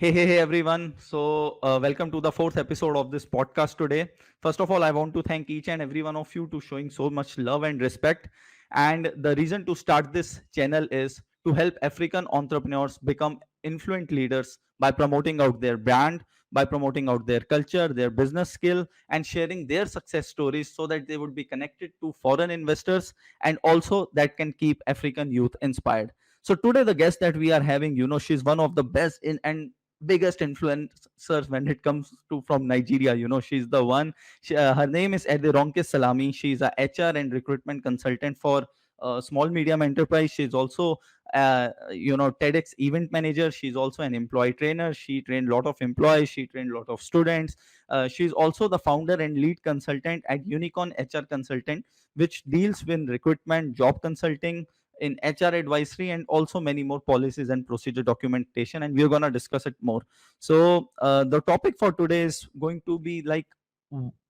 Hey everyone. Welcome to the fourth episode of this podcast today. First of all, I want to thank each and every one of you to showing so much love and respect. And the reason to start this channel is to help African entrepreneurs become influent leaders by promoting out their brand, by promoting out their culture, their business skill, and sharing their success stories so that they would be connected to foreign investors and also that can keep African youth inspired. So today the guest that we are having, she's one of the best in and biggest influencers when it comes to from Nigeria. She's the one. Her name is Adekonke Salami. She's a HR and recruitment consultant for small medium enterprise. She's also TEDx event manager. She's also an employee trainer. She trained a lot of employees. She trained a lot of students. She's also the founder and lead consultant at Unicorn HR Consultant, which deals with recruitment, job consulting, in HR advisory, and also many more policies and procedure documentation. And we're going to discuss it more. So, the topic for today is going to be like,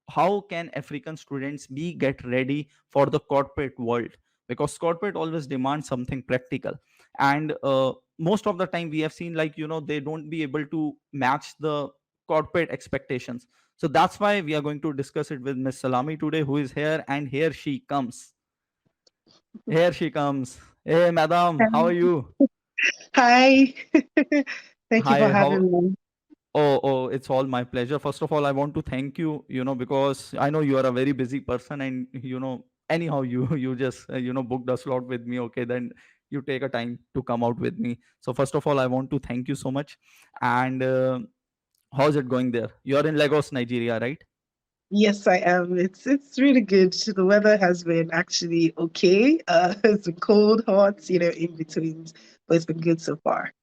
how can African students be get ready for the corporate world? Because corporate always demands something practical. And most of the time, we have seen like, they don't be able to match the corporate expectations. So, that's why we are going to discuss it with Miss Salami today, who is here, and here she comes. Here she comes. Hey, madam, how are you? Hi. Thank you for Hi, how? having me. Oh, it's all my pleasure. First of all, I want to thank you, because I know you are a very busy person and, anyhow, you just, booked a slot with me. Okay, then you take a time to come out with me. So, first of all, I want to thank you so much. And how's it going there? You're in Lagos, Nigeria, right? Yes, I am. It's really good. The weather has been actually okay. It's been cold, hot, in between, but it's been good so far.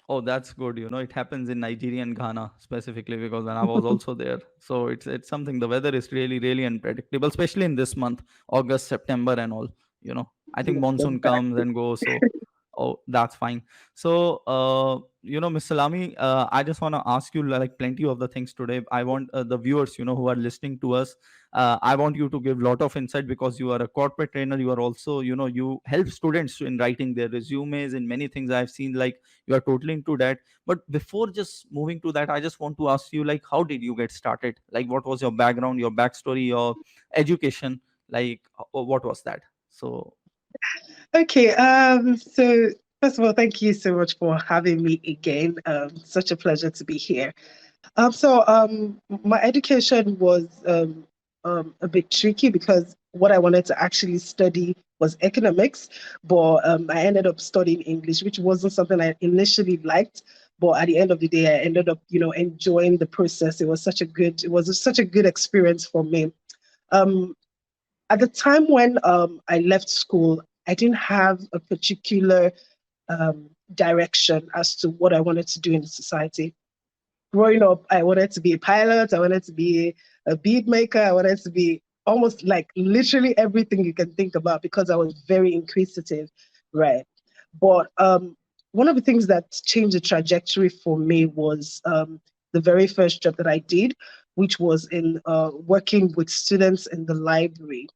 Oh, that's good. It happens in Nigeria and Ghana specifically because when I was also there. So it's something. The weather is really, really unpredictable, especially in this month, August, September, and all. I think Yes, monsoon comes exactly. and goes. So, oh, that's fine. So, Miss Salami, I just want to ask you like plenty of the things today. I want the viewers, who are listening to us, I want you to give lot of insight because you are a corporate trainer. You are also, you help students in writing their resumes and many things. I've seen like you are totally into that. But before just moving to that, I just want to ask you like how did you get started? Like what was your background, your backstory, your education? Like what was that? So Okay. So first of all, thank you so much for having me again. Such a pleasure to be here. My education was a bit tricky because what I wanted to actually study was economics, but I ended up studying English, which wasn't something I initially liked. But at the end of the day, I ended up, enjoying the process. It was such a good experience for me. Um, at the time when I left school, I didn't have a particular direction as to what I wanted to do in society. Growing up, I wanted to be a pilot. I wanted to be a beat maker. I wanted to be almost like literally everything you can think about because I was very inquisitive, right? But one of the things that changed the trajectory for me was the very first job that I did, which was in working with students in the library.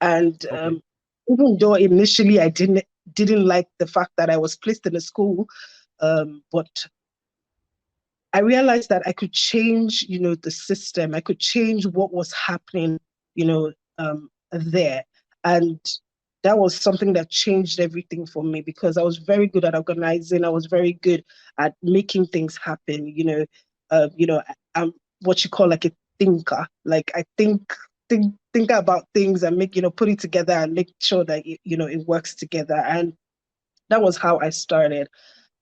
And okay. even though initially I didn't like the fact that I was placed in a school, but I realized that I could change, the system. I could change what was happening, there. And that was something that changed everything for me because I was very good at organizing. I was very good at making things happen. I'm what you call like a thinker. Like I think about things and put it together and make sure that it works together. And that was how I started.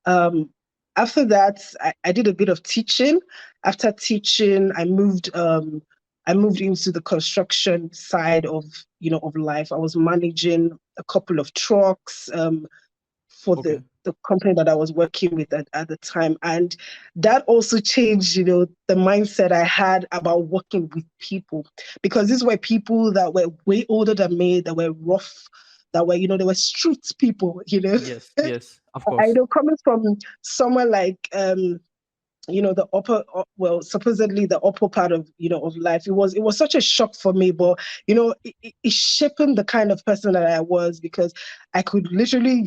Um, After that, I did a bit of teaching. After teaching, I moved into the construction side of life. I was managing a couple of trucks for the Okay. the company that I was working with at the time. And that also changed, the mindset I had about working with people. Because these were people that were way older than me, that were rough, that were, they were street people. Yes, yes, of I course. know coming from somewhere like the upper well supposedly the upper part of of life, it was such a shock for me, but it shaped the kind of person that I was because I could literally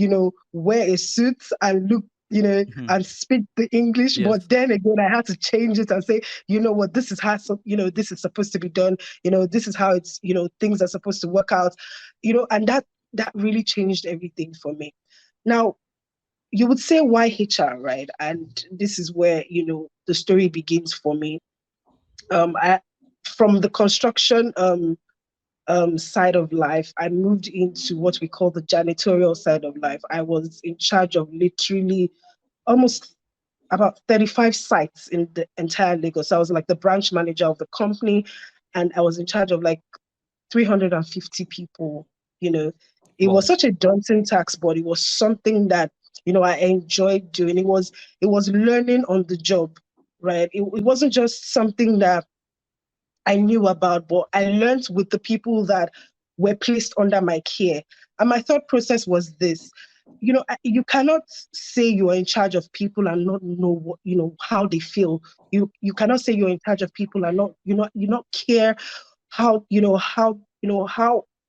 wear a suit and look Mhm. and speak the English. Yes. But then again, I had to change it and say, you know what, this is how, this is supposed to be done. This is how it's, things are supposed to work out, and that really changed everything for me. Now, you would say, why HR, right? And this is where, the story begins for me. I, from the construction side of life, I moved into what we call the janitorial side of life. I was in charge of literally almost about 35 sites in the entire Lagos. So I was like the branch manager of the company, and I was in charge of like 350 people. You know, it was Wow. such a daunting task, but it was something that I enjoyed doing. It was learning on the job, right? It wasn't just something that I knew about, but I learned with the people that were placed under my care. And my thought process was this: you cannot say you are in charge of people and not know what, how they feel. You cannot say you're in charge of people and not care how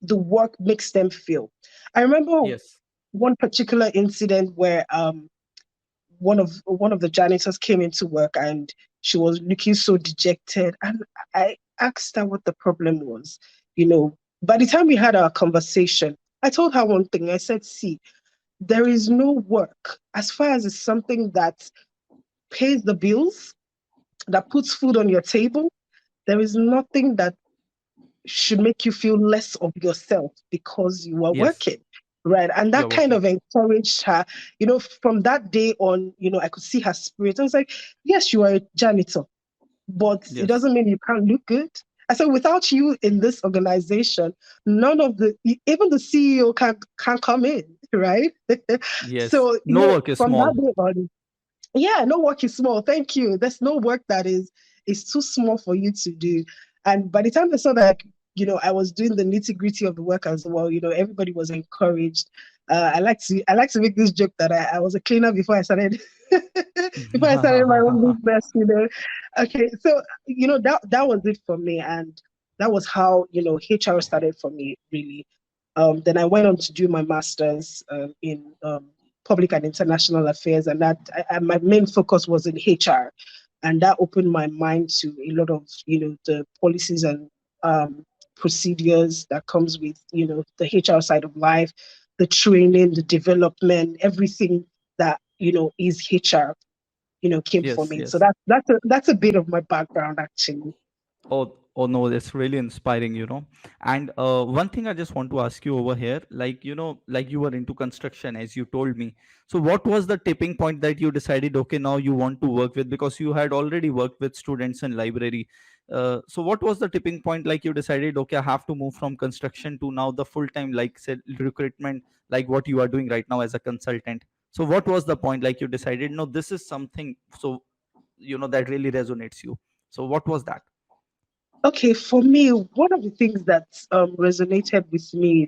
the work makes them feel. I remember Yes. one particular incident where one of the janitors came into work, and she was looking so dejected, and I asked her what the problem was. By the time we had our conversation, I told her one thing. I said, see, there is no work as far as it's something that pays the bills, that puts food on your table. There is nothing that should make you feel less of yourself because you are Yes. working, right? And You're that kind working. of encouraged her. From that day on, I could see her spirit. I was like, yes, you are a janitor, but it Yes. doesn't mean you can't look good. I said, without you in this organization, none of even the CEO can come in, right? Yes. So, No work is from that small. day on, yeah, no work is small. Thank you. There's no work that is too small for you to do. And by the time they saw that, I was doing the nitty gritty of the work as well, everybody was encouraged. I like to make this joke that I was a cleaner before I started before I started my own business. Okay, so that was it for me, and that was how HR started for me, really. Then I went on to do my master's in public and international affairs, and my main focus was in HR, and that opened my mind to a lot of the policies and procedures that comes with the HR side of life, the training, the development, everything that is HR. Came for Yes. me. So Yes. that's a bit of my background, actually. Oh no, that's really inspiring. And one thing I just want to ask you over here, like you were into construction as you told me. So what was the tipping point that you decided, okay, now you want to work with, because you had already worked with students in library. So what was the tipping point, like you decided, okay, I have to move from construction to now the full time, like said, recruitment, like what you are doing right now as a consultant. So what was the point, like you decided, no, this is something, so that really resonates you. So what was that? Okay, for me, one of the things that resonated with me,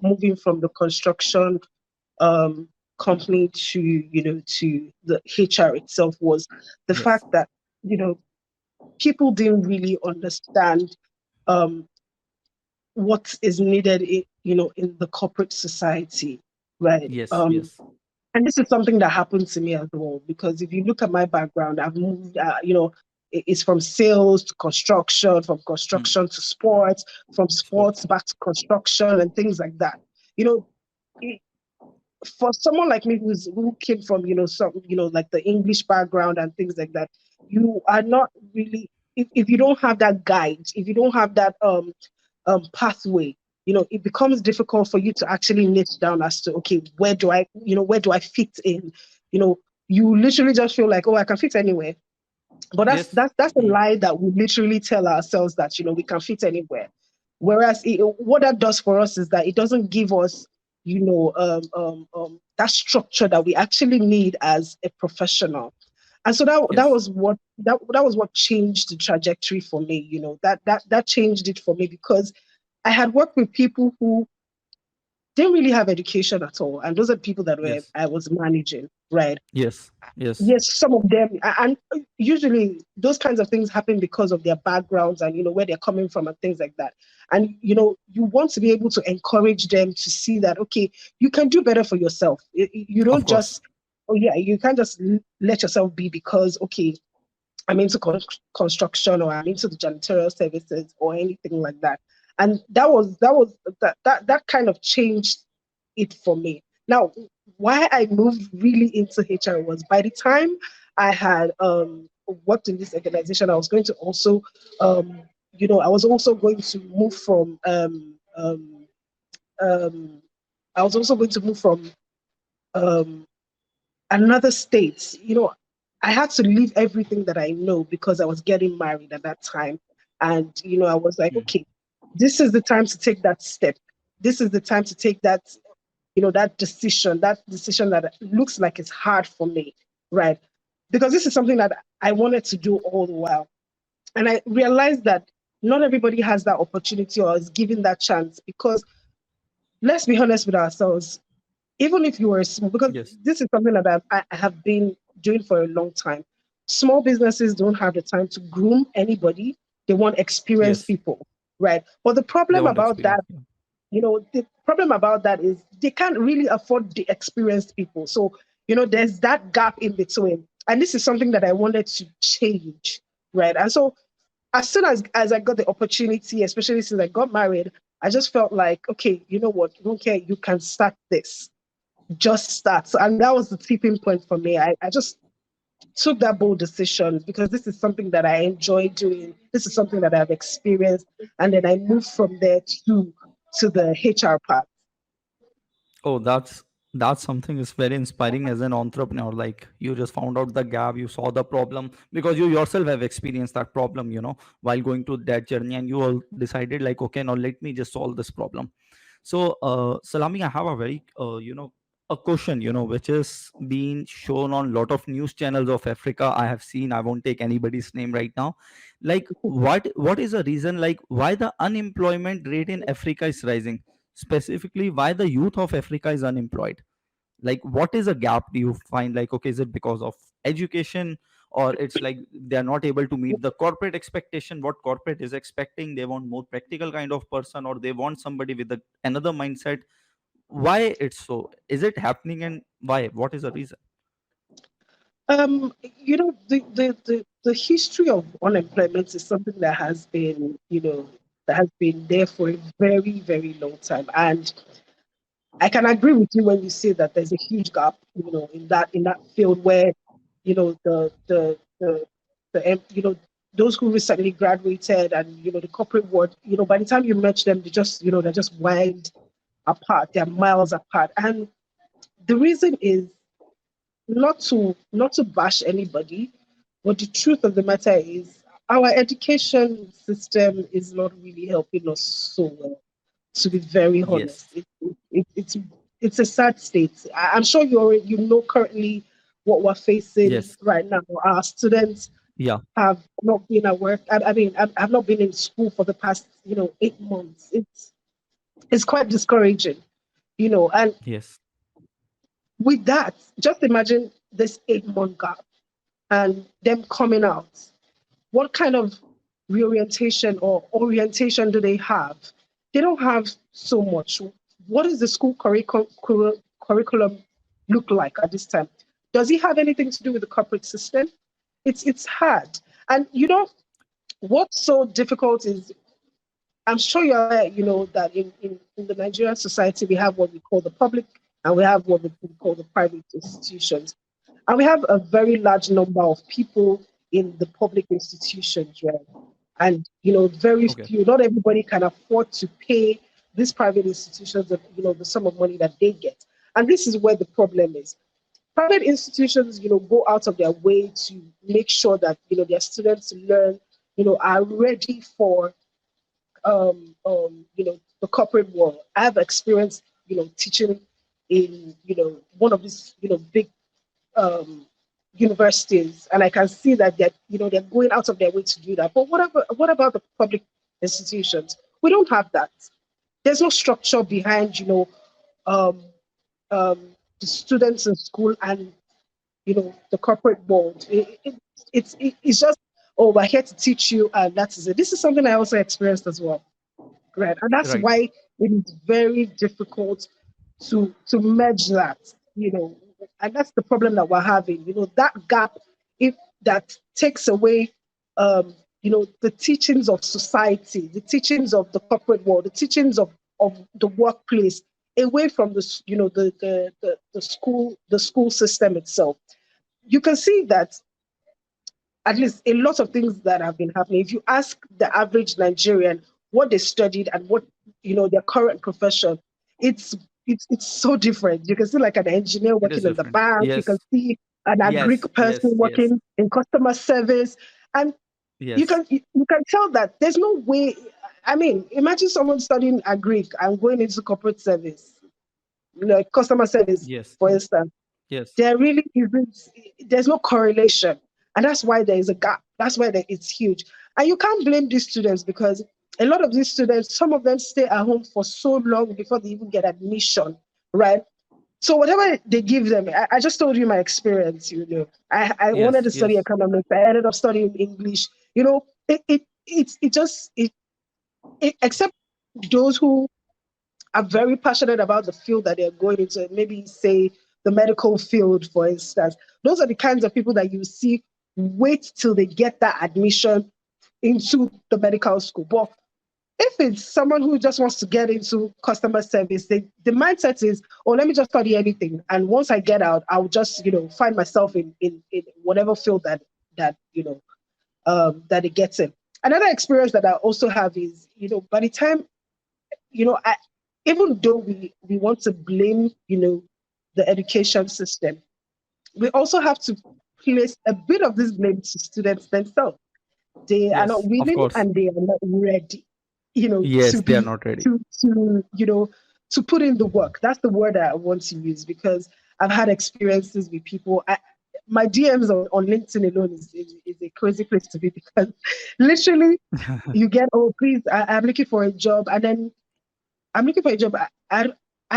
moving from the construction um, company to to the HR itself, was the Yes. fact that you know people didn't really understand um, what is needed in the corporate society, right? Yes, yes. And this is something that happened to me as well, because if you look at my background, I've moved, it's from sales to construction, from Hmm. construction to sports, from sports Sports. back to construction and things like that. You know, it, for someone like me who came from, some, like the English background and things like that, you are not really, if you don't have that guide, if you don't have that pathway, it becomes difficult for you to actually niche down as to, okay, where do I fit in? You know, you literally just feel like, oh, I can fit anywhere. But that's Yes. that's that's a Mm. lie that we literally tell ourselves that we can fit anywhere. Whereas what that does for us is that it doesn't give us that structure that we actually need as a professional. And so Yes. that was what changed the trajectory for me. That changed it for me, because I had worked with people who didn't really have education at all, and those are people that were Yes. I was managing, right? Yes. Yes. Yes, some of them, and usually those kinds of things happen because of their backgrounds and where they're coming from and things like that. And you want to be able to encourage them to see that, okay, you can do better for yourself. You Of don't just course. oh yeah, you can't just let yourself be because, okay, I'm into construction or I'm into the janitorial services or anything like that. And that kind of changed it for me. Now, why I moved really into HR was by the time I had worked in this organization, I was going to also, I was also going to move from, um, I was also going to move from um, another state. I had to leave everything that I know because I was getting married at that time. And, I was like, Hmm. okay, this is the time to take that step. This is the time to take that, that decision that looks like it's hard for me, right? Because this is something that I wanted to do all the while. And I realized that not everybody has that opportunity or is given that chance because let's be honest with ourselves, even if you were small, because Yes. this is something that I have been doing for a long time. Small businesses don't have the time to groom anybody. They want experienced Yes. people, right? But the They problem want about experience. that, Yeah. the problem about that is they can't really afford the experienced people. So, there's that gap in between. And this is something that I wanted to change, right? And so as soon as I got the opportunity, especially since I got married, I just felt like, okay, you know what, you don't care, you can start this, just start. So, and that was the tipping point for me. I just took that bold decision because this is something that I enjoy doing. This is something that I've experienced. And then I moved from there to the HR part. Oh, that's something is very inspiring as an entrepreneur. Like you just found out the gap, you saw the problem because you yourself have experienced that problem, while going to that journey, and you all decided like, okay, now let me just solve this problem. So, Salami, I have a very, a question, which is being shown on a lot of news channels of Africa. I have seen. I won't take anybody's name right now. Like, what is the reason? Like, why the unemployment rate in Africa is rising? Specifically, why the youth of Africa is unemployed? Like, what is a gap? Do you find like, okay, is it because of education? Or it's like they are not able to meet the corporate expectation, what corporate is expecting, they want more practical kind of person, or they want somebody with another mindset. Why it's so, is it happening, and why, what is the reason? The history of unemployment is something that has been, that has been there for a very, very long time. And I can agree with you when you say that there's a huge gap, in that field where, the those who recently graduated and the corporate world, by the time you match them, they're just wide apart, they're miles apart, and the reason is not to bash anybody, but the truth of the matter is our education system is not really helping us so well, to be very Yes. honest. It's a sad state. I'm sure you know currently what we're facing Yes. right now. Our students Yeah. have not been at work. I mean, have not been in school for the past 8 months. It's quite discouraging, and Yes. with that, just imagine this 8 month gap and them coming out. What kind of reorientation or orientation do they have? They don't have so much. What does the school curriculum look like at this time? Does it have anything to do with the corporate system? It's hard. And what's so difficult is, I'm sure you're aware, that in the Nigerian society we have what we call the public and we have what we call the private institutions. And we have a very large number of people in the public institutions, right? And very Okay. few, not everybody can afford to pay these private institutions the sum of money that they get. And this is where the problem is. Private institutions, go out of their way to make sure that their students learn, are ready for the corporate world. I have experience, teaching in one of these big um, universities, and I can see that they're going out of their way to do that. But what about the public institutions? We don't have that. There's no structure behind um, um, the students in school and the corporate world. It's just, oh, we're here to teach you, and that is it. This is something I also experienced as well, right? And that's Right. why it is very difficult to merge that. and that's the problem that we're having. That gap, if that takes away, the teachings of society, the teachings of the corporate world, the teachings of the workplace, away from the school system itself. You can see that at least a lot of things that have been happening. If you ask the average Nigerian what they studied and what their current profession, it's it's so different. You can see like an engineer It is working in the different. bank. You can Yes, see an agri yes, person yes, yes, working in customer service, and you yes, can you can tell that there's no way. I mean, imagine someone studying agri and going into corporate service, like customer service, yes, for instance. yes, There really isn't, there's no correlation. And that's why there is a gap. That's why it's huge. And you can't blame these students, because a lot of these students, some of them stay at home for so long before they even get admission, right? So whatever they give them, I just told you my experience. I wanted yes, to study yes, economics. I ended up studying English. Except those who are very passionate about the field that they're going into, maybe say the medical field, for instance. Those are the kinds of people that you see wait till they get that admission into the medical school. But if it's someone who just wants to get into customer service, the mindset is, oh, let me just study anything. And once I get out, I'll just, find myself in whatever field that it gets in. Another experience that I also have is, by the time I, even though we want to blame, the education system, we also have to place a bit of this blame to students themselves. They are not yes, of willing course. and they are not ready, Yes, to they are be not ready. to put in the work. That's the word that I want to use, because I've had experiences with people. My DMs on LinkedIn alone is a crazy place to be, because literally you get, oh, please, I'm looking for a job, and then I'm looking for a job. I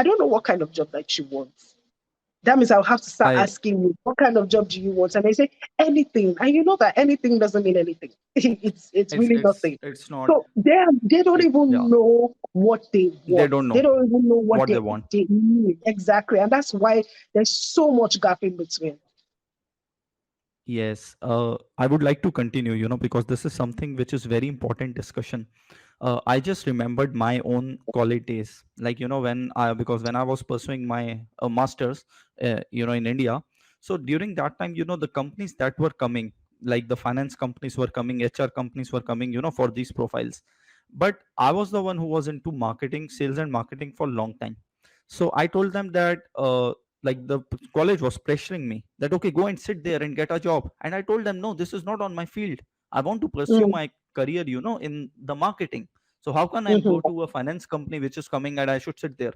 don't know what kind of job that you want. That means I'll have to start I asking you, what kind of job do you want? And they say anything. And you know that anything doesn't mean anything. It's it's really it's nothing. it's not So they don't it. Yeah, even know what they they want. don't They know don't even know what what they want. they need. Exactly. And that's why there's so much gap in between. Yes, I would like to continue, because this is something which is very important discussion. I just remembered my own college days, like because when I was pursuing my masters, in India. So during that time, the companies that were coming, like the finance companies were coming, HR companies were coming, for these profiles. But I was the one who was into marketing, sales, and marketing for a long time. So I told them that, like college was pressuring me that, okay, go and sit there and get a job. And I told them, no, this is not on my field. I want to pursue Mm, my career, in the marketing. So how can I go mhm, to a finance company which is coming and I should sit there?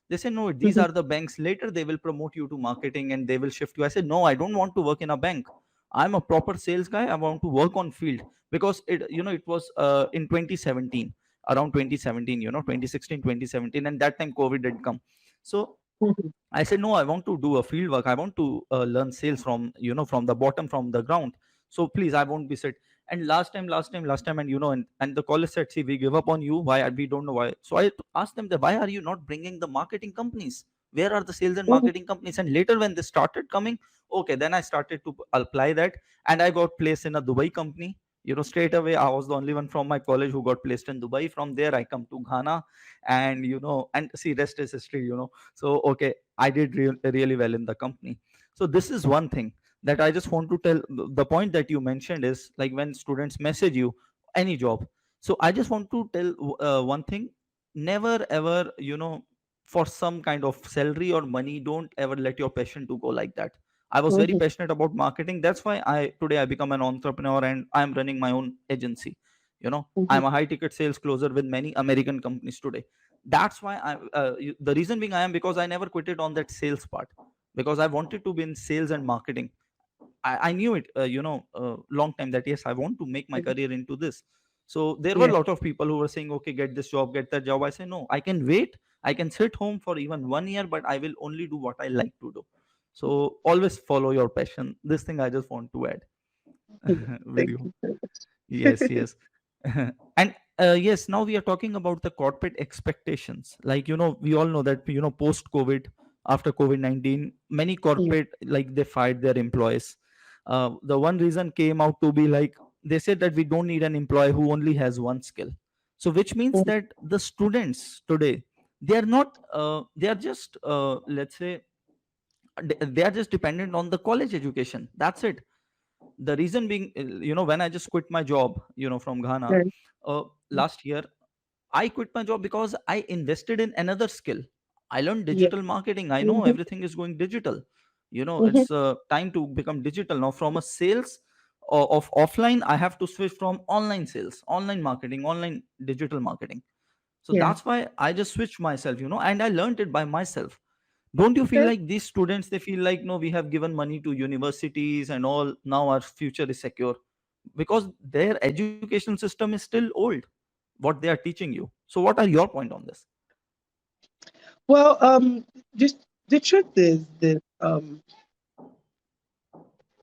They say, no, these mhm, are the banks. Later they will promote you to marketing and they will shift you. I said, no, I don't want to work in a bank. I'm a proper sales guy. I want to work on field. Because it was in 2017, around 2017, 2016, 2017, and that time COVID had come. So mhm, I said, no, I want to do a field work. I want to learn sales from, from the bottom, from the ground. So please, I won't be sit. And last time, and and the college said, see, we give up on you. Why? We don't know why. So I asked them that, why are you not bringing the marketing companies? Where are the sales and mhm, marketing companies? And later when they started coming, okay, then I started to apply that, and I got placed in a Dubai company. Straight away, I was the only one from my college who got placed in Dubai. From there, I come to Ghana, and and see, rest is history. So okay, I did really well in the company. So this is one thing that I just want to tell. The point that you mentioned is like when students message you any job. So I just want to tell one thing: never ever, for some kind of salary or money, don't ever let your passion to go like that. I was very mhm, passionate about marketing. That's why I become an entrepreneur and I'm running my own agency. mhm, I'm a high ticket sales closer with many American companies today. That's why the reason being I am, because I never quitted on that sales part, because I wanted to be in sales and marketing. I knew it, long time, that yes, I want to make my mhm. career into this. So there were a Yeah. lot of people who were saying, okay, get this job, get that job. I say, no, I can wait. I can sit home for even 1 year, but I will only do what I like to do. So always follow your passion. This thing I just want to add with Thank you. you so Yes, much. yes. And yes, now we are talking about the corporate expectations. Like, we all know that, post COVID, after COVID-19. Many yeah, corporate, like, they fired their employees. The one reason came out to be like, they said that we don't need an employee who only has one skill. So which means mm, that the students today, they are not they are just let's say, they are just dependent on the college education. That's it. The reason being, when I just quit my job, from Ghana, mm, last year, I quit my job because I invested in another skill. I learned yeah, digital marketing. I know mhm, everything is going digital. mhm, It's time to become digital now. From a sales of offline, I have to switch from online sales, online marketing, online digital marketing. So yeah. that's why I just switched myself, and I learned it by myself. Don't you feel Okay. like these students, they feel like, no, we have given money to universities and all, now our future is secure? Because their education system is still old, what they are teaching you. So what are your point on this? Well, just the truth is that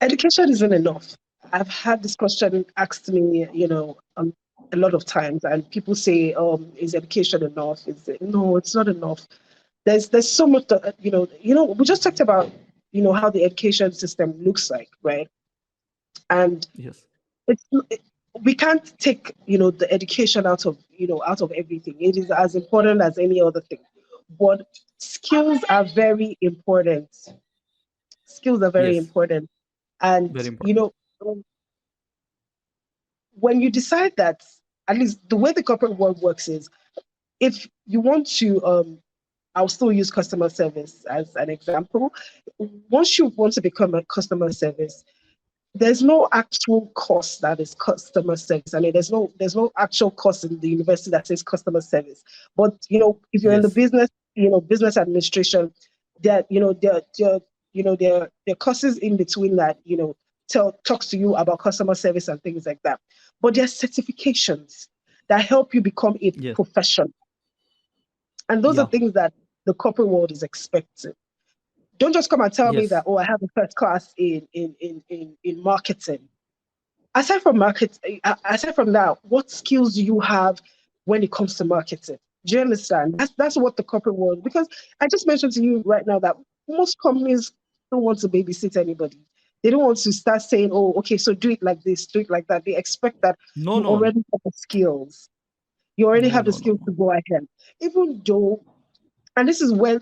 education isn't enough. I've had this question asked to me, a lot of times, and people say, "Is education enough?" No, it's not enough. There's so much that, we just talked about, how the education system looks like, right? And Yes. it's we can't take, the education out of everything. It is as important as any other thing, but skills are very important. Skills are very Yes. important, and Very important. when you decide that, at least the way the corporate world works is, if you want to, I'll still use customer service as an example. Once you want to become a customer service, there's no actual course that is customer service. I mean, there's no actual course in the university that says customer service. But if you're in the Yes. business, business administration, there there are courses in between that talks to you about customer service and things like that. But there are certifications that help you become a Yes. professional, and those are Yeah. things that the corporate world is expecting. Don't just come and tell me that, Yes. oh, I have a first class in marketing. Aside from that, what skills do you have when it comes to marketing? Do you understand? That's what the corporate world, because I just mentioned to you right now that most companies don't want to babysit anybody. They don't want to start saying, oh, okay, so do it like this, do it like that. They expect that No, you no. already have the skills. You already No, have the no, no, skills to no. go ahead. Even though, and this is where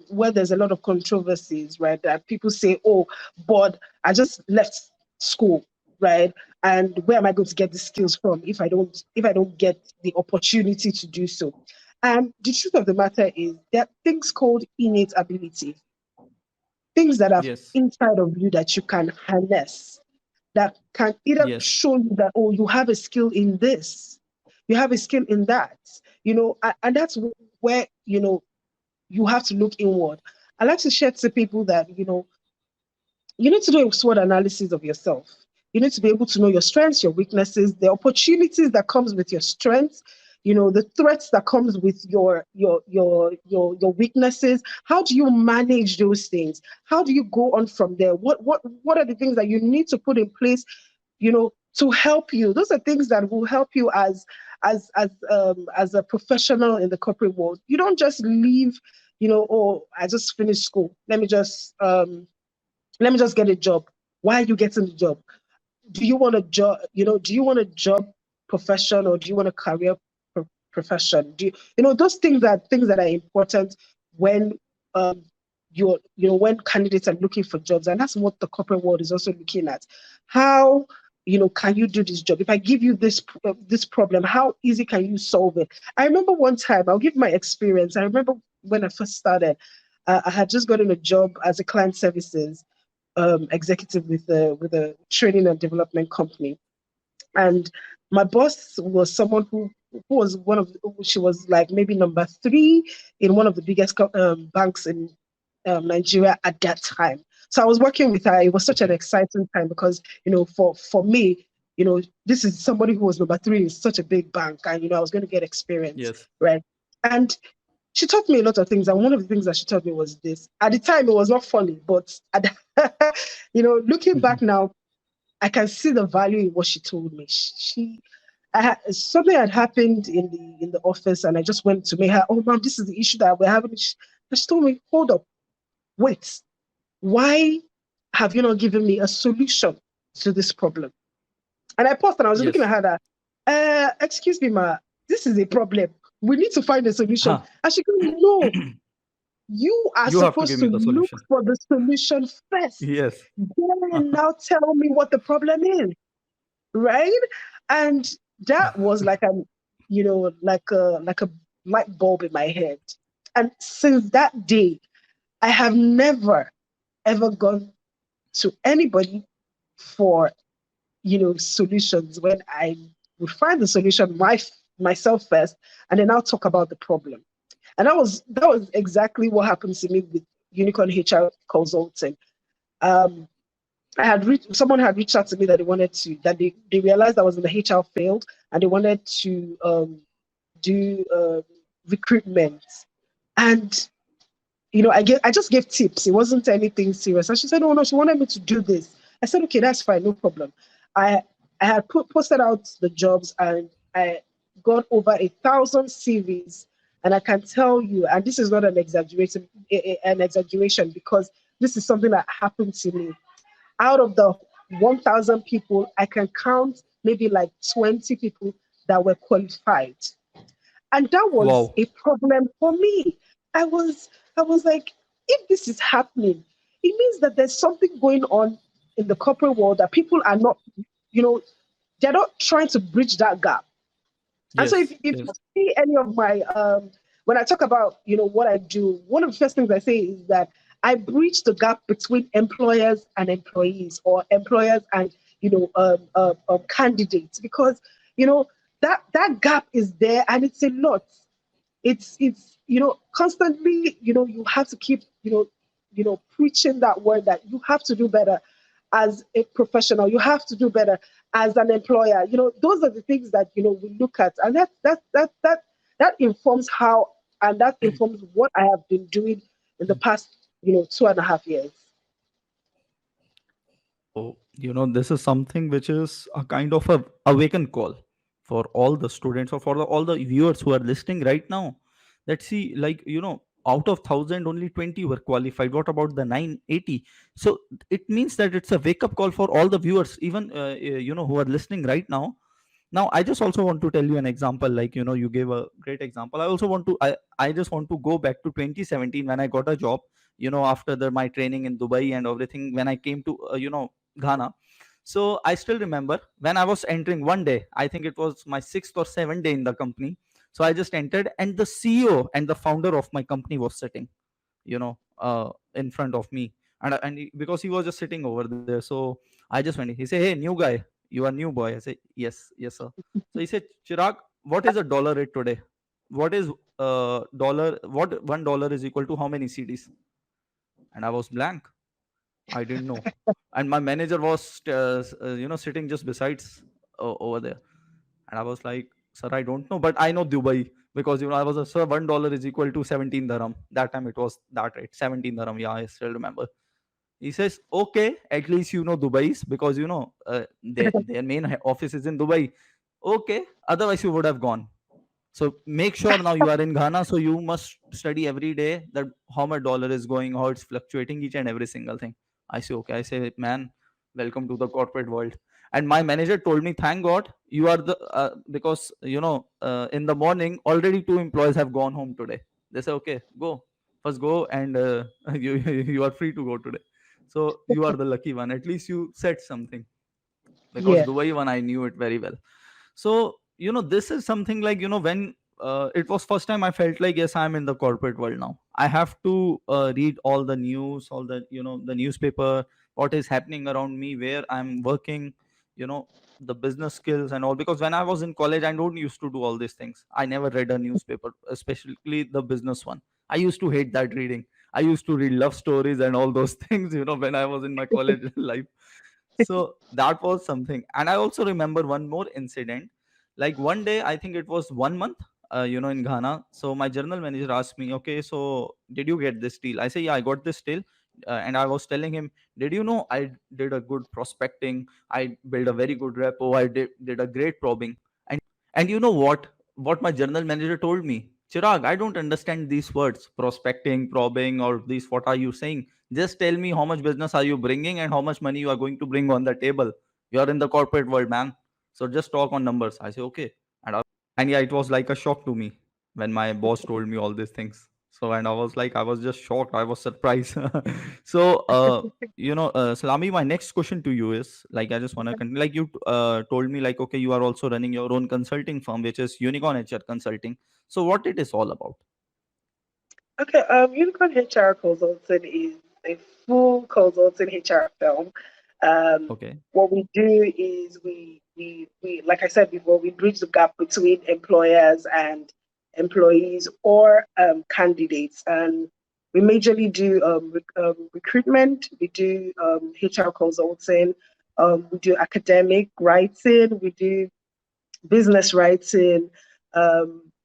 where there's a lot of controversies, right? That people say, oh, but I just left school, right? And where am I going to get the skills from if I don't get the opportunity to do so? And the truth of the matter is, there are things called innate ability, things that are Yes. inside of you that you can harness, that can either Yes. show you that, oh, you have a skill in this, you have a skill in that, and that's where you have to look inward. I like to share to people that, you need to do a SWOT analysis of yourself. You need to be able to know your strengths, your weaknesses, the opportunities that comes with your strengths, the threats that comes with your weaknesses. How do you manage those things? How do you go on from there? What are the things that you need to put in place, to help you? Those are things that will help you as a professional in the corporate world. You don't just leave, oh, I just finished school. Let me just get a job. Why are you getting the job? Do you want a job? Do you want a job profession, or do you want a career profession? Those things that are important when when candidates are looking for jobs, and that's what the corporate world is also looking at. How can you do this job? If I give you this problem, how easy can you solve it? I remember one time. I'll give my experience. I remember when I first started. I had just gotten a job as a client services executive with a training and development company, and my boss was someone who was she was like maybe number three in one of the biggest banks in Nigeria at that time. So I was working with her. It was such an Okay. exciting time because for me, this is somebody who was number three in such a big bank, and I was going to get experience, Yes. right? And she taught me a lot of things, and one of the things that she taught me was this. At the time, it was not funny, but looking back now, I can see the value in what she told me. Something had happened in the office, and I just went to meet her. Oh, mom, this is the issue that we're having. She told me, hold up. wait, why have you not given me a solution to this problem? And I paused and I was looking at Yes. her that, excuse me, ma, this is a problem. We need to find a solution. Huh. And she goes, no, you are You have to supposed give to me the look solution. for the solution first. Yes. Then now tell me what the problem is, right? And that was like a light bulb in my head. And since that day, I have never ever gone to anybody for solutions. When I would find the solution myself first, and then I'll talk about the problem. And that was exactly what happened to me with Unicorn HR Consulting. Um, someone had reached out to me that they realized I was in the HR field, and they wanted to do recruitment. And I just gave tips. It wasn't anything serious. And she said, "Oh no," she wanted me to do this. I said, "Okay, that's fine, no problem." I I had posted out the jobs, and I got over 1,000 CVs. And I can tell you, and this is not an exaggeration, because this is something that happened to me. Out of the 1,000 people, I can count maybe like 20 people that were qualified. And that was Wow. a problem for me. I was like, if this is happening, it means that there's something going on in the corporate world that people are not, you know, they're not trying to bridge that gap. And so if, Yes. if you Yes. see any of my when I talk about what I do, one of the first things I say is that I bridge the gap between employers and employees, or employers and candidates, because you know that gap is there, and it's a lot. It's constantly, you have to keep preaching that word, that you have to do better as a professional, you have to do better as an employer. Those are the things that we look at, and that informs how, and that informs what I have been doing in the past 2.5 years. Oh, this is something which is a kind of a awaken call for all the students, or for all the viewers who are listening right now. Let's see, like, out of 1,000, only 20 were qualified. What about the 980? So it means that it's a wake up call for all the viewers, even, who are listening right now. Now I just also want to tell you an example. Like, you gave a great example. I just want to go back to 2017, when I got a job, after my training in Dubai and everything, when I came to Ghana. So I still remember when I was entering one day. I think it was my 6th or 7th day in the company. So I just entered, and the CEO and the founder of my company was sitting, in front of me. Because he was just sitting over there, so I just went. He said, "Hey, new guy, you are new boy." I said, "Yes, yes, sir." So he said, "Chirag, what is a dollar rate today? What is dollar? What $1 is equal to how many CDs?" And I was blank. I didn't know. And my manager was, sitting just besides, over there. And I was like, "Sir, I don't know, but I know Dubai." Because, I was a, "Sir, $1 is equal to 17 dirham." That time it was that rate, 17 dirham. Yeah, I still remember. He says, "Okay, at least you know Dubai's, because, their main office is in Dubai. Okay, otherwise you would have gone. So make sure now you are in Ghana, so you must study every day that how much dollar is going, how it's fluctuating, each and every single thing." I say, "Okay." I say, "Man, welcome to the corporate world." And my manager told me, "Thank God you are the because in the morning already 2 employees have gone home today." They say, "Okay, go first, go, and you are free to go today. So you are the lucky one. At least you said something." Because Yeah. Dubai one, I knew it very well. So this is something like, when it was first time I felt like, yes, I'm in the corporate world now. I have to read all the news, all the, the newspaper, what is happening around me, where I'm working, you know the business skills and all. Because when I was in college, I don't used to do all these things. I never read a newspaper, especially the business one. I used to hate that reading. I used to read love stories and all those things, when I was in my college life. So that was something. And I also remember one more incident. Like one day, I think it was 1 month, in Ghana. So my general manager asked me, "Okay, so did you get this deal?" I say, "Yeah, I got this deal." And I was telling him, "Did you know I did a good prospecting? I built a very good repo. I did a great probing." And you know what my general manager told me? Chirag, I don't understand these words, prospecting, probing, or these. What are you saying? Just tell me how much business are you bringing and how much money you are going to bring on the table. You're in the corporate world, man. So just talk on numbers. I say, okay. And yeah, it was like a shock to me when my boss told me all these things. So, and I was like, I was just shocked. I was surprised. So, Salami, my next question to you is like, I just want to continue. Like, you told me, like, okay, you are also running your own consulting firm, which is Unicorn HR Consulting. So, what it is all about? Okay, Unicorn HR Consulting is a full consulting HR firm. Um, Okay. what we do is we like I said before, we bridge the gap between employers and employees or candidates, and we majorly do recruitment. We do HR consulting. We do academic writing. We do business writing,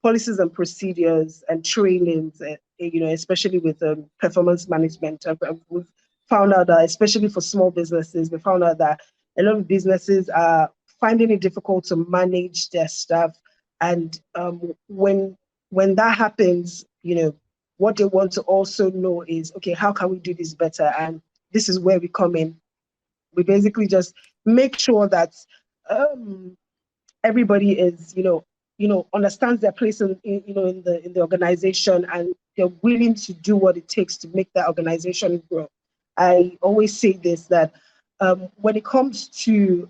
policies and procedures, and trainings. Especially with performance management. We've found out that, especially for small businesses, we found out that a lot of businesses are finding it difficult to manage their staff, and when that happens, what they want to also know is, okay, how can we do this better? And this is where we come in. We basically just make sure that um, everybody is understands their place in the organization, and they're willing to do what it takes to make that organization grow. I always say this, that when it comes to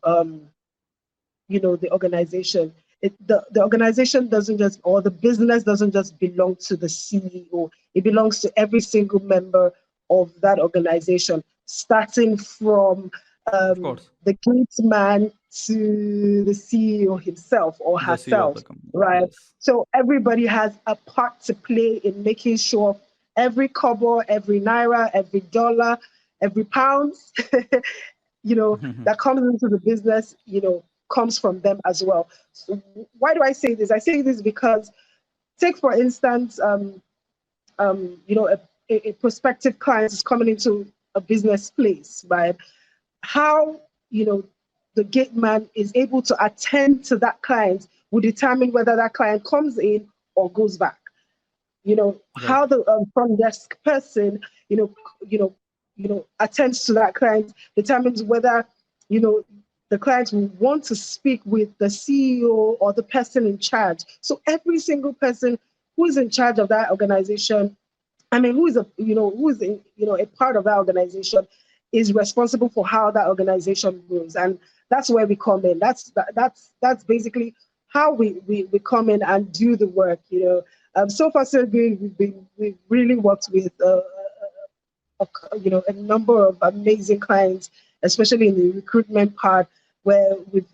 the organization, the organization doesn't just, or the business doesn't just belong to the CEO. It belongs to every single member of that organization, starting from Of course. the gate man to the CEO himself or The CEO of the herself, company. right? Yes. So everybody has a part to play in making sure every kobo, every naira, every dollar, every pound, that comes into the business, comes from them as well. So why do I say this? I say this because, take for instance, a prospective client is coming into a business place, right? How the gate man is able to attend to that client will determine whether that client comes in or goes back. How Right. the front desk person, you know, attends to that client determines whether, you know, the client will want to speak with the CEO or the person in charge. So every single person who is in charge of that organization, I mean, a part of that organization, is responsible for how that organization grows, and that's where we come in. That's basically how we come in and do the work. So far so good. We've really worked with a number of amazing clients, especially in the recruitment part, where we've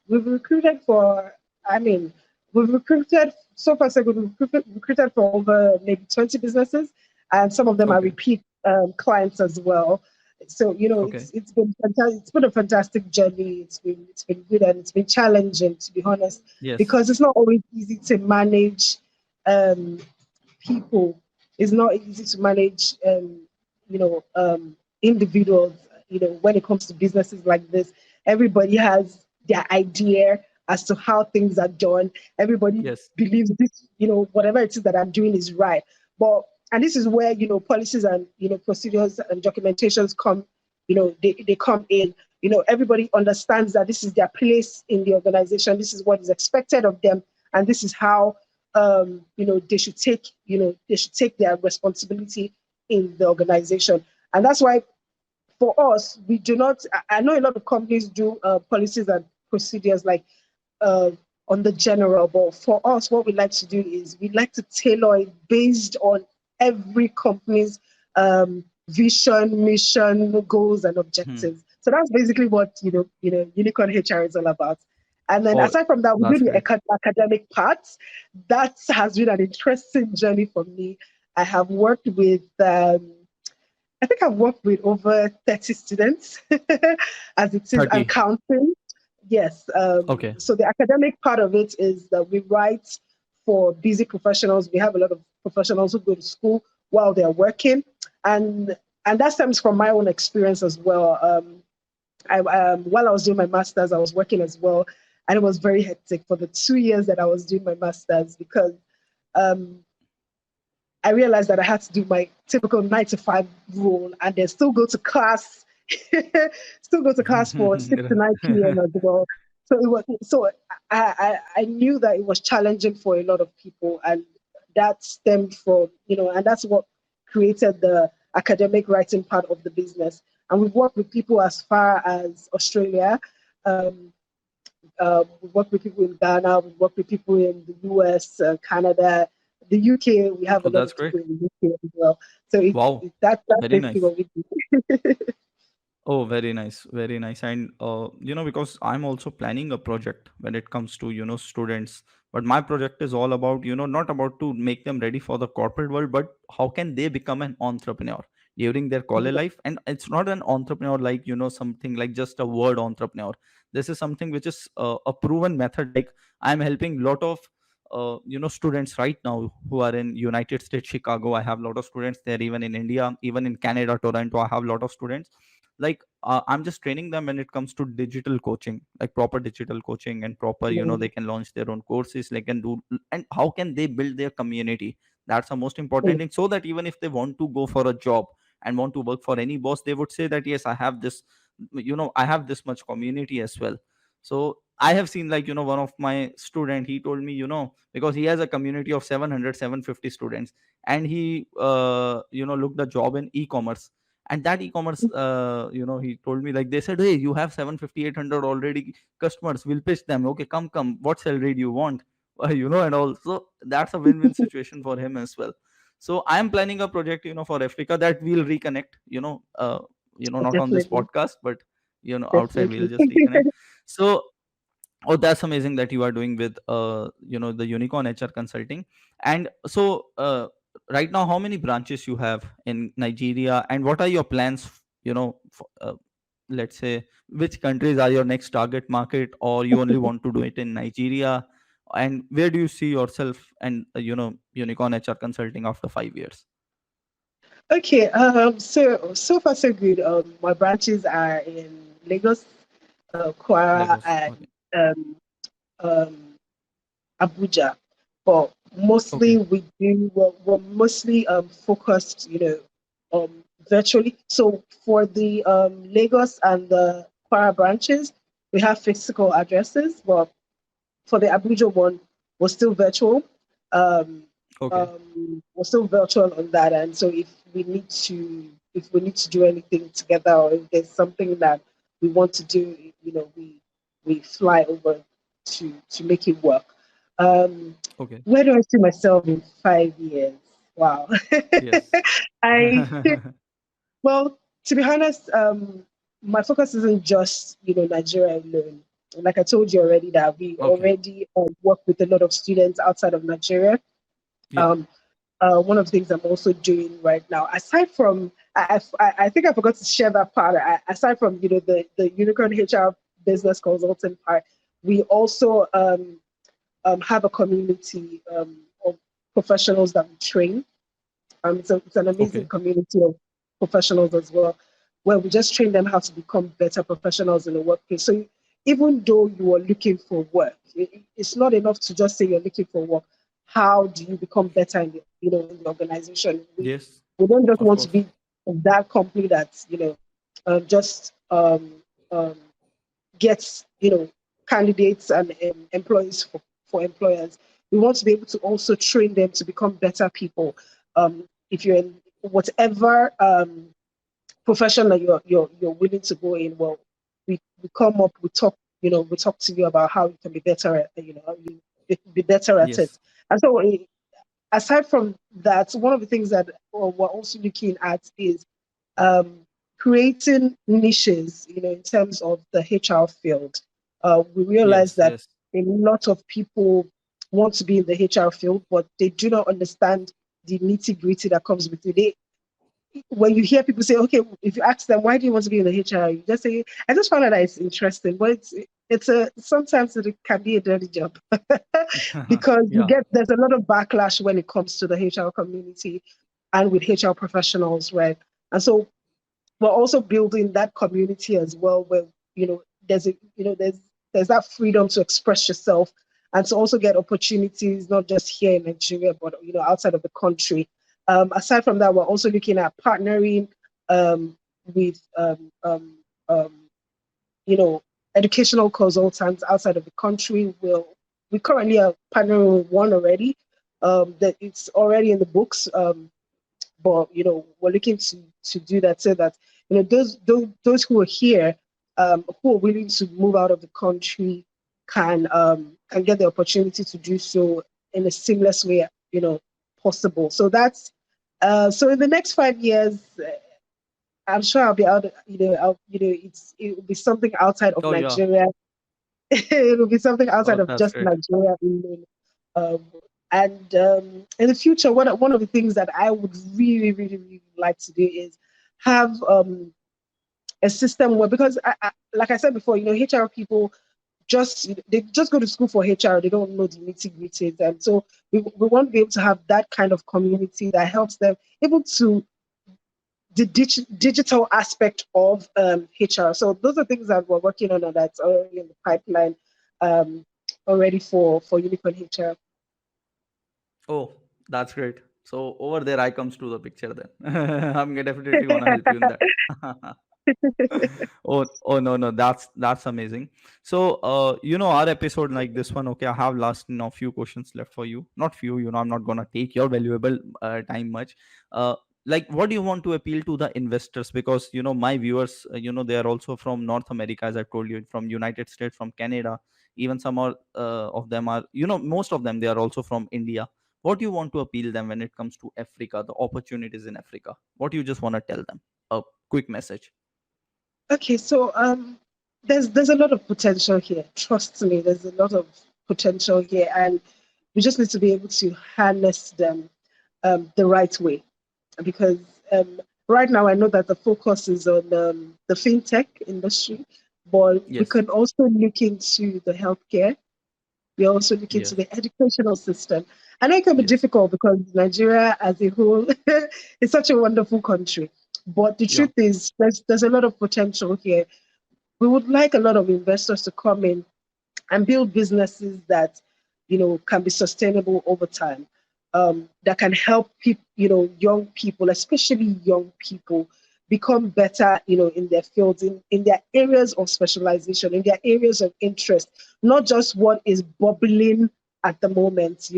recruited for, I mean, we've recruited, so far so good, we've recruited for over maybe 20 businesses, and some of them are Okay. repeat clients as well. So, Okay. it's been fantastic. It's been a fantastic journey. It's been good, and it's been challenging, to be honest, Yes. because it's not always easy to manage um, people. It's not easy to manage, individuals. When it comes to businesses like this, everybody has their idea as to how things are done. Everybody Yes. believes this, whatever it is that I'm doing is right. But and this is where policies and procedures and documentations come. They come in. Everybody understands that this is their place in the organization. This is what is expected of them, and this is how they should take their responsibility in the organization. And that's why, for us, we do not. I know a lot of companies do policies and procedures like uh, on the general, but for us, what we like to do is we like to tailor it based on every company's vision, mission, goals, and Hmm. objectives. So that's basically what Unicorn HR is all about. And then, Oh, aside from that, we do that's the great. academic part. That has been an interesting journey for me. I have worked with I think I've worked with over 30 students as it is, and 30. counting. Yes. Okay. So the academic part of it is that we write for busy professionals. We have a lot of professionals who go to school while they're working. And that stems from my own experience as well. While I was doing my master's, I was working as well. And it was very hectic for the 2 years that I was doing my master's, because um, I realized that I had to do my typical 9 to 5 rule and then still go to class, still go to class for 6 to 9 p.m. as well. So I knew that it was challenging for a lot of people, and that stemmed from, and that's what created the academic writing part of the business. And we've worked with people as far as Australia. Um, we've worked with people in Ghana. We've worked with people in the US, Canada, the UK. We have a Oh, lot that's of great. people in the UK as well. So Wow, that's very basically nice. what we do. Oh, very nice, very nice. And because I'm also planning a project when it comes to students, but my project is all about not about to make them ready for the corporate world, but how can they become an entrepreneur during their college life. And it's not an entrepreneur like something like just a word entrepreneur. This is something which is a proven method. Like I'm helping lot of students right now who are in United States, Chicago. I have a lot of students there, even in India, even in Canada, Toronto. I have a lot of students. Like I'm just training them when it comes to digital coaching, like proper digital coaching and proper, they Mm, can launch their own courses, they can do, and how can they build their community. That's the most important mm, thing, so that even if they want to go for a job and want to work for any boss, they would say that yes, I have this, I have this much community as well. So I have seen, like one of my student, he told me, because he has a community of 700, 750 students, and he looked a job in e-commerce. And that e-commerce, he told me, like they said, hey, you have 750, 800 already customers, we'll pitch them, okay, come, what salary do you want? And also that's a win-win situation for him as well. So I am planning a project, for Africa, that we'll reconnect, not on this definitely, podcast, but outside we'll definitely. just reconnect. So oh, that's amazing that you are doing with the unicorn HR consulting. And so right now, how many branches you have in Nigeria, and what are your plans, let's say, which countries are your next target market, or you only want to do it in Nigeria? And where do you see yourself and unicorn HR consulting after 5 years? Okay, so far so good. My branches are in Lagos, Kwara, Lagos. and Okay. um, um, Abuja. But mostly Okay. we're mostly focused, virtually. So for the Lagos and the Kwara branches, we have physical addresses, but for the Abuja one, we're still virtual. Um, Okay. we're still virtual on that, and so if we need to do anything together, or if there's something that we want to do, we fly over to make it work. Um, Okay. where do I see myself in 5 years? Wow. Yes. I Well, to be honest, my focus isn't just Nigeria alone. Like I told you already, that we Okay. already work with a lot of students outside of Nigeria. Yeah. Um, one of the things I'm also doing right now, aside from, I think I forgot to share that part. Aside from the unicorn HR business consulting part, we also have a community of professionals that we train. It's an amazing Okay. community of professionals as well, where we just train them how to become better professionals in the workplace. So even though you are looking for work, it's not enough to just say you're looking for work. How do you become better in the organization? Yes. We don't just Of want to course. be that company that's just um, gets candidates and employees for employers. We want to be able to also train them to become better people. If you're in whatever profession that you're willing to go in, well, we come up, we talk to you about how you can be better at, how you be better at it. Yes. And so aside from that, one of the things that we're also looking at is um, creating niches, in terms of the HR field. We realize Yes. that Yes. a lot of people want to be in the HR field, but they do not understand the nitty gritty that comes with it. When you hear people say, okay, if you ask them, why do you want to be in the HR? You just say, I just found out that it's interesting, but sometimes it can be a dirty job because Yeah. there's a lot of backlash when it comes to the HR community and with HR professionals, right? And so we're also building that community as well, where there's a there's that freedom to express yourself, and to also get opportunities not just here in Nigeria, but outside of the country. Aside from that, we're also looking at partnering with um, educational consultants outside of the country. We currently are partnering with one already. That it's already in the books. But we're looking to do that so that those who are here, who are willing to move out of the country, can get the opportunity to do so in a seamless way, possible. So that's so in the next 5 years, I'm sure I'll be out. It will be something outside of Oh yeah. Nigeria. It will be something Oh, outside of that's just great. Nigeria alone. Um, and in the future, one of the things that I would really, really, really like to do is have a system where, because like I said before, HR people they just go to school for HR. They don't know the nitty gritties, and so we want to be able to have that kind of community that helps them able to the digital aspect of HR. So those are things that we're working on, and that's already in the pipeline, already for Unicorn HR. Oh, that's great. So over there, I comes to the picture then. I'm definitely gonna help you in that. Oh no no, that's amazing. So our episode like this one. Okay, I have last few questions left for you. Not few. I'm not gonna take your valuable time much. Uh, like, what do you want to appeal to the investors? Because my viewers, they are also from North America, as I told you, from United States, from Canada. Even some are of them are, most of them, they are also from India. What do you want to appeal them when it comes to Africa, the opportunities in Africa? What do you just want to tell them? A quick message. Okay, so there's a lot of potential here. Trust me, there's a lot of potential here, and we just need to be able to harness them the right way. Because right now I know that the focus is on the fintech industry, but we Yes. can also look into the healthcare. We also look into Yes. the educational system. I know it can be Yes. difficult because Nigeria as a whole is such a wonderful country. But the Yeah. truth is, there's a lot of potential here. We would like a lot of investors to come in and build businesses that can be sustainable over time, that can help people, young people, especially young people, become better, in their fields, in their areas of specialization, in their areas of interest, not just what is bubbling at the moment,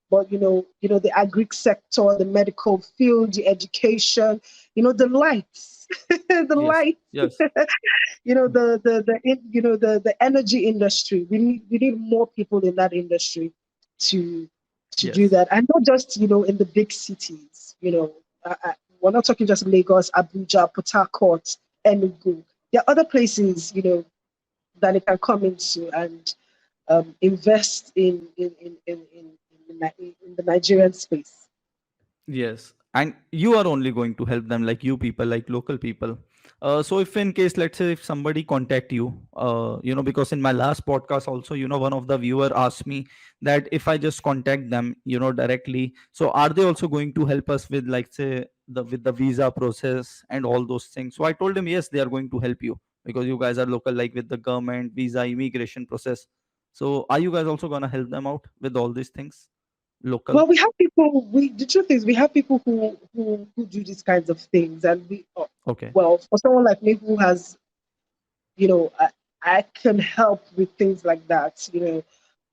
but the agri sector, the medical field, the education, the lights, the Yes. lights. Yes. The energy industry. We need more people in that industry to do Yes. that, and not just in the big cities. We're not talking just Lagos, Abuja, Port Harcourt, Enugu. There are other places that they can come into and invest in the Nigerian space. Yes, and you are only going to help them, like you people, like local people. So if in case, let's say, if somebody contact you, because in my last podcast also, one of the viewer asked me that if I just contact them, directly, so are they also going to help us with, like, say, the visa process and all those things? So I told him yes, they are going to help you because you guys are local, like with the government, visa, immigration process. So are you guys also gonna help them out with all these things, local? Well, we have people. The truth is, we have people who do these kinds of things, and Okay. well, for someone like me who has, I can help with things like that.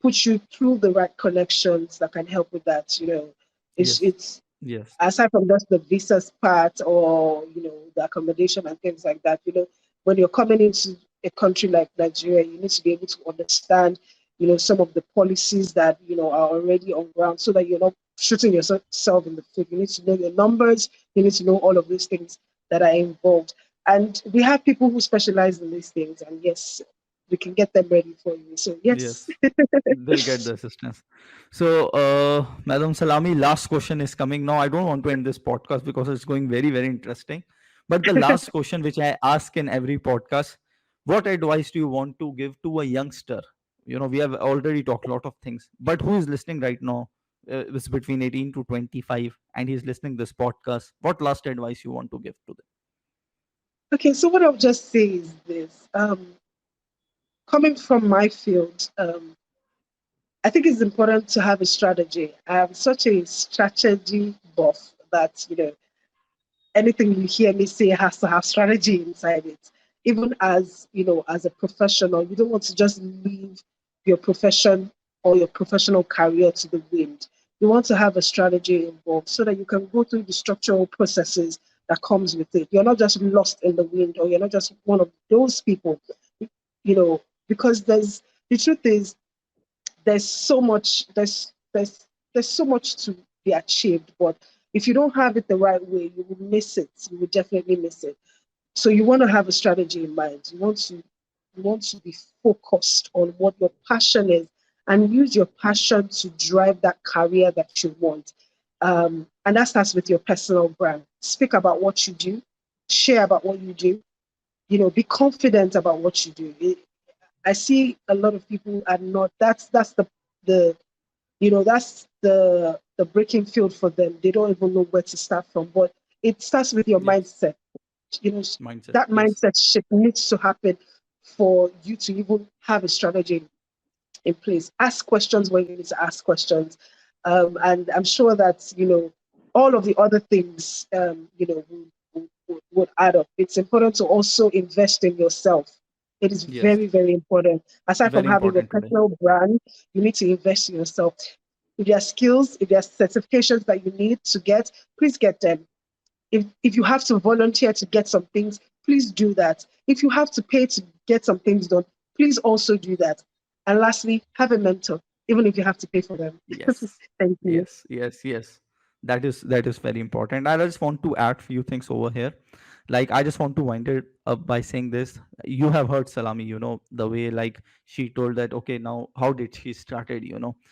Put you through the right connections that can help with that. Yes. It's Yes. aside from just the visas part or the accommodation and things like that. When you're coming into a country like Nigeria, you need to be able to understand some of the policies that are already on ground, so that you're not shooting yourself in the foot. You need to know your numbers. You need to know all of these things that are involved, and we have people who specialize in these things, and yes, we can get them ready for you. So yes. Yes, they'll get the assistance. So, Madam Salami, last question is coming now. I don't want to end this podcast because it's going very, very interesting. But the last question, which I ask in every podcast, what advice do you want to give to a youngster? We have already talked a lot of things, but who is listening right now? It's between 18 to 25, and he's listening this podcast. What last advice you want to give to them? Okay, so what I'll just say is this: coming from my field, I think it's important to have a strategy. I'm such a strategy buff that, anything you hear me say has to have strategy inside it. Even as, as a professional, you don't want to just leave your profession or your professional career to the wind. You want to have a strategy involved so that you can go through the structural processes that comes with it. You're not just lost in the wind, or you're not just one of those people, you know, because the truth is, there's so much to be achieved, but if you don't have it the right way, you will miss it. You will definitely miss it. So you want to have a strategy in mind. You want to be focused on what your passion is, and use your passion to drive that career that you want. And that starts with your personal brand. Speak about what you do, share about what you do. Be confident about what you do. I see a lot of people are not. That's the that's the breaking field for them. They don't even know where to start from. But it starts with your Yes. mindset. you know Mindset. that Yes. mindset shift needs to happen for you to even have a strategy in place. Ask questions when you need to ask questions. And I'm sure that, all of the other things, would add up. It's important to also invest in yourself. It is Yes. very, very important. Aside from Very having a important today. personal brand, you need to invest in yourself. If there are skills, if there are certifications that you need to get, please get them. If you have to volunteer to get some things, please do that. If you have to pay to get some things done, please also do that. And lastly, have a mentor, even if you have to pay for them. Yes. Thank you. Yes. Yes. Yes. That is very important. I just want to add few things over here. Like, I just want to wind it up by saying this. You have heard Salami, the way, like, she told that, okay, now how did she started,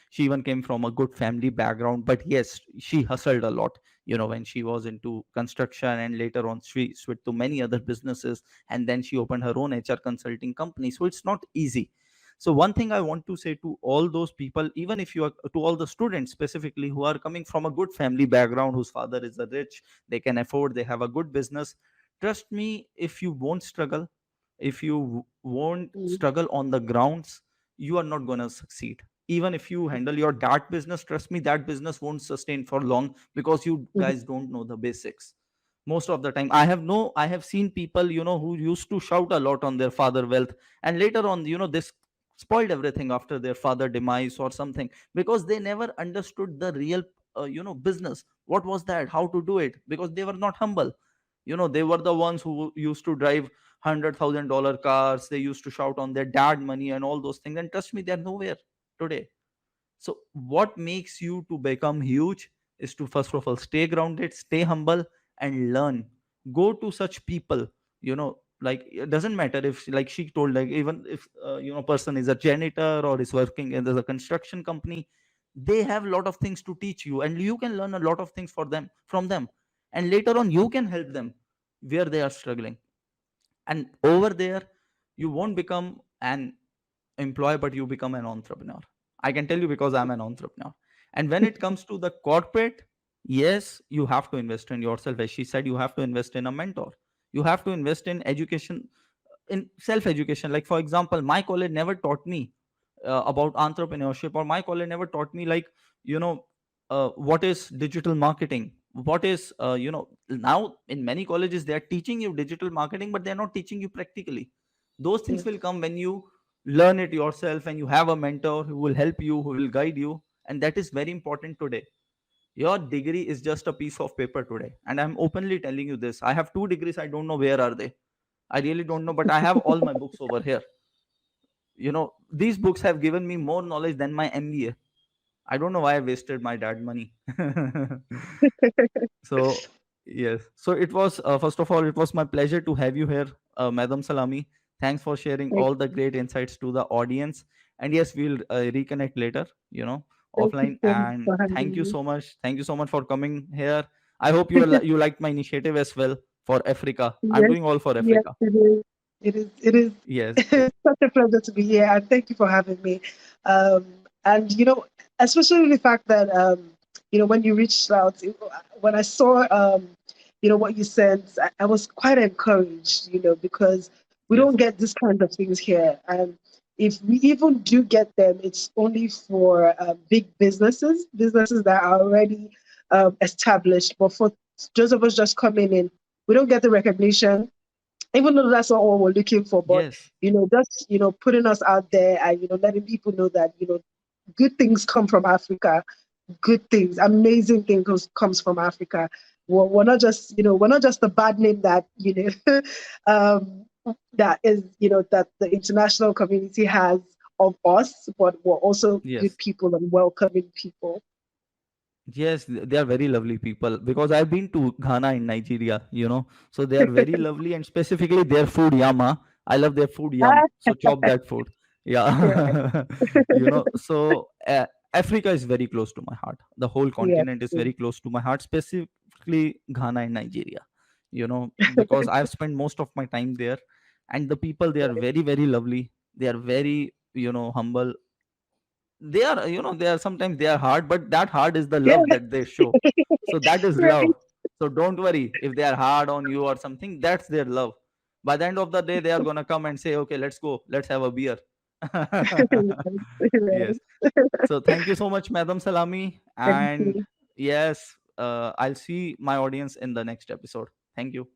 she even came from a good family background, but yes, she hustled a lot, when she was into construction, and later on she switched to many other businesses, and then she opened her own HR consulting company. So it's not easy. So one thing I want to say to all those people, even if you are, to all the students specifically who are coming from a good family background, whose father is a rich, they can afford, they have a good business, trust me, if you won't struggle, if you won't Mm, struggle on the grounds, you are not going to succeed. Even if you handle your that business, trust me, that business won't sustain for long, because you mhm, guys don't know the basics. Most of the time, I have seen people, who used to shout a lot on their father wealth, and later on, this spoiled everything after their father demise or something, because they never understood the real business, what was that, how to do it, because they were not humble. They were the ones who used to drive $100,000 cars, they used to shout on their dad money and all those things, and trust me, they're nowhere today. So what makes you to become huge is to first of all stay grounded, stay humble, and learn. Go to such people, like, it doesn't matter if, like she told, like, even if person is a janitor or is working in a construction company, they have a lot of things to teach you, and you can learn a lot of things for them from them, and later on you can help them where they are struggling. And over there, you won't become an employee, but you become an entrepreneur. I can tell you, because I'm an entrepreneur. And when it comes to the corporate, yes, you have to invest in yourself. As she said, you have to invest in a mentor, you have to invest in education, in self education. Like, for example, my college never taught me about entrepreneurship, or my college never taught me, like, you know what is digital marketing, what is, now in many colleges they are teaching you digital marketing, but they're not teaching you practically. Those things yes. will come when you learn it yourself, and you have a mentor who will help you, who will guide you. And that is very important today. Your degree is just a piece of paper today, and I'm openly telling you this. I have 2 degrees, I don't know where are they. I really don't know, but I have all my books over here. These books have given me more knowledge than my MBA. I don't know why I wasted my dad money. So yes, so it was, first of all, it was my pleasure to have you here, Madam Salami. Thanks for sharing Thank, all the great insights to the audience. And yes, we'll reconnect later, thank you offline. so much And for thank having you me. so much. Thank you so much for coming here. I hope you liked my initiative as well for Africa. I'm Yes, doing all for yes, Africa. it is. It is Yes, it's such a pleasure to be here, and thank you for having me. Um, and especially the fact that when you reached out, when I saw what you sent, I was quite encouraged, because we don't yes, get this kind of things here. And if we even do get them, it's only for big businesses that are already established. But for those of us just coming in, we don't get the recognition, even though that's not what we're looking for. But Yes. just putting us out there and letting people know that good things come from Africa, good things, amazing things comes from Africa. We're not just we're not just the bad name that um, that is that the international community has of us, but we're also good Yes. people and welcoming people. Yes, they are very lovely people because I've been to Ghana in Nigeria, so they are very lovely, and specifically their food, yama. I love their food, yum. So chop that food. Yeah, Yeah. So Africa is very close to my heart. The whole yeah, continent is very close to my heart, specifically Ghana and Nigeria, because I've spent most of my time there, and the people, they are very, very lovely. They are very, humble. They are, they are, sometimes they are hard, but that hard is the yeah, love that they show. So that is love. right. So don't worry if they are hard on you or something, that's their love. By the end of the day, they are going to come and say, okay, let's go, let's have a beer. Right. Yes. So thank you so much, Madam Salami. Thank And you. yes, I'll see my audience in the next episode. Thank you.